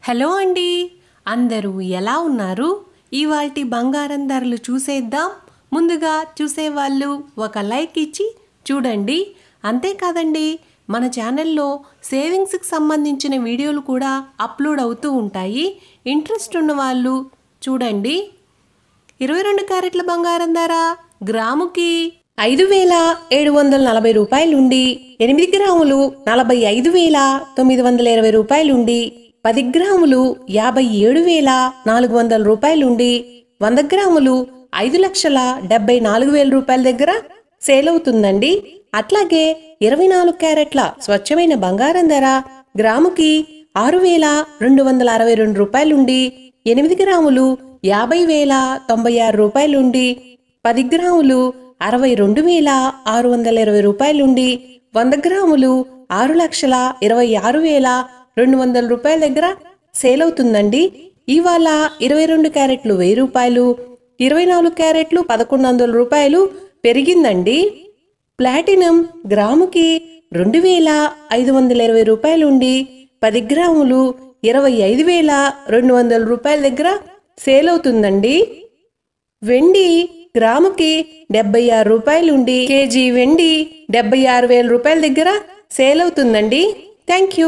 Hello అండి, అందరూ ఎలా ఉన్నారు? ఇవాల్టి బంగారం ధరలు చూసేద్దాం. ముందుగా చూసేవాళ్ళు ఒక లైక్ ఇచ్చి చూడండి. అంతేకాదండి, మన ఛానల్లో సేవింగ్స్కి సంబంధించిన వీడియోలు కూడా అప్లోడ్ అవుతూ ఉంటాయి. ఇంట్రెస్ట్ ఉన్న వాళ్ళు చూడండి. 22 క్యారెట్ల బంగారం ధర గ్రాముకి 5,740 రూపాయలుండి, 8 గ్రాములు 45,920 రూపాయలుండి, 10 గ్రాములు 57,400 రూపాయలుండి, 100 గ్రాములు 5,74,000 రూపాయల దగ్గర సేల్ అవుతుందండి. అట్లాగే 24 క్యారెట్ల స్వచ్ఛమైన బంగారం ధర గ్రాముకి 6,262 రూపాయలుండి, 8 గ్రాములు 50,096 రూపాయలుండి, 10 గ్రాములు 62,620 రూపాయలుండి, 100 గ్రాములు 6,26,200 రూపాయల దగ్గర సేల్ అవుతుందండి. ఇవాళ 22 క్యారెట్లు 1000 రూపాయలు, 24 క్యారెట్లు 1,100 రూపాయలు పెరిగిందండి. ప్లాటినం గ్రాముకి 2,520 రూపాయలుండి, 10 గ్రాములు 25,200 రూపాయల దగ్గర సేల్ అవుతుందండి. వెండి గ్రాముకి 76 రూపాయలుండి, కేజీ వెండి 76,000 రూపాయల దగ్గర సేల్ అవుతుందండి. Thank you.